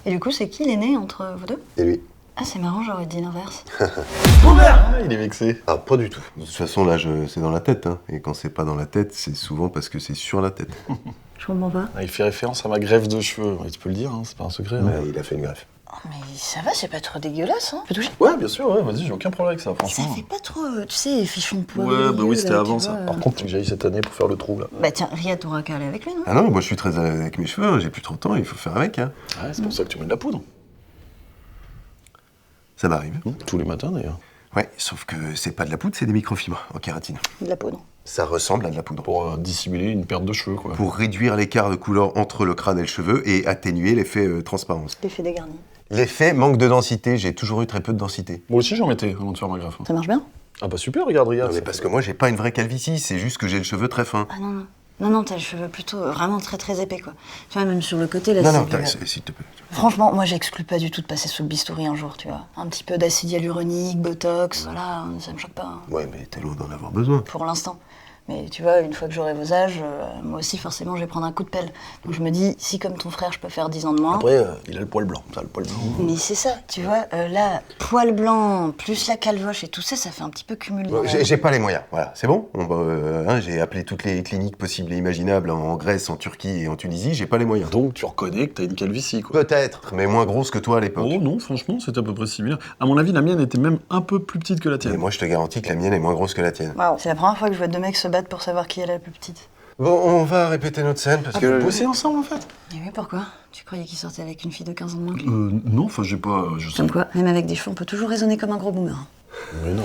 Et du coup, c'est qui l'aîné entre vous deux? Et lui? Ah, c'est marrant, j'aurais dit l'inverse. Il est vexé. Ah, pas du tout. De toute façon, là, c'est dans la tête, hein. Et quand c'est pas dans la tête, c'est souvent parce que c'est sur la tête. Je comprends pas. Il fait référence à ma greffe de cheveux. Ouais, tu peux le dire, hein, c'est pas un secret. Hein. Ouais, il a fait une greffe. Oh, mais ça va, c'est pas trop dégueulasse, hein? Tu peux toucher? Ouais, bien sûr, ouais, vas-y, j'ai aucun problème avec ça, Ça franchement. fait pas trop, tu sais, fichon poids. Ouais, bah oui, c'était là, avant tu ça. vois. Par contre, tu que j'aille cette année pour faire le trou, là. Bah tiens, Riyad t'aura qu'à aller avec lui, non? Ah non, moi je suis très à l'aise avec mes cheveux, hein. J'ai plus 30 ans, il faut faire avec, hein. Ouais, c'est pour ça que tu mets de la poudre. Ça m'arrive. Tous les matins, d'ailleurs. Ouais, sauf que c'est pas de la poudre, c'est des microfibres en kératine. De la poudre. Ça ressemble à de la poudre. Pour dissimuler une perte de cheveux, quoi. Pour réduire l'écart de couleur entre le crâne et le cheveu et atténuer l'effet transparence. L'effet dégarni. L'effet manque de densité, j'ai toujours eu très peu de densité. Moi aussi, j'en mettais avant de faire ma greffe. Ça marche bien? Ah bah super, regarde, regarde. Non, mais parce que moi j'ai pas une vraie calvitie, c'est juste que j'ai le cheveu très fin. Ah non, non. Non, non, t'as le cheveu plutôt vraiment très très épais, quoi. Tu vois, même sur le côté, là, Non, c'est non, plus- s'il te plaît. Franchement, moi, j'exclus pas du tout de passer sous le bistouri un jour, tu vois. Un petit peu d'acide hyaluronique, botox, voilà, ça me choque pas, hein, Ouais, mais t'es loin d'en avoir besoin. pour l'instant. Mais tu vois, une fois que j'aurai vos âges, moi aussi, forcément, je vais prendre un coup de pelle. Donc je me dis, si comme ton frère, je peux faire 10 ans de moins... Après, il a le poil blanc, ça, le poil blanc. Mais c'est ça, tu vois, là, poil blanc, plus la calvoche et tout ça, ça fait un petit peu cumul. Bon, j'ai pas les moyens, voilà, c'est bon. J'ai appelé toutes les cliniques possibles et imaginables en Grèce, en Turquie et en Tunisie, j'ai pas les moyens. Donc tu reconnais que t'as une calvitie, quoi. Peut-être, mais moins grosse que toi à l'époque. Oh non, franchement, c'était à peu près similaire. À mon avis, la mienne était même un peu plus petite que la Et tienne. moi je te garantis que la mienne est moins grosse que la tienne. Waouh, c'est la première fois que je vois deux mecs se battre pour savoir qui est la plus petite. Bon, on va répéter notre scène parce que... Vous bossez ensemble, en fait? Et oui, pourquoi? Tu croyais qu'il sortait avec une fille de 15 ans de moins que lui? Non, enfin, j'ai pas... Je sais Comme quoi, même avec des cheveux, on peut toujours raisonner comme un gros boomer. Mais non.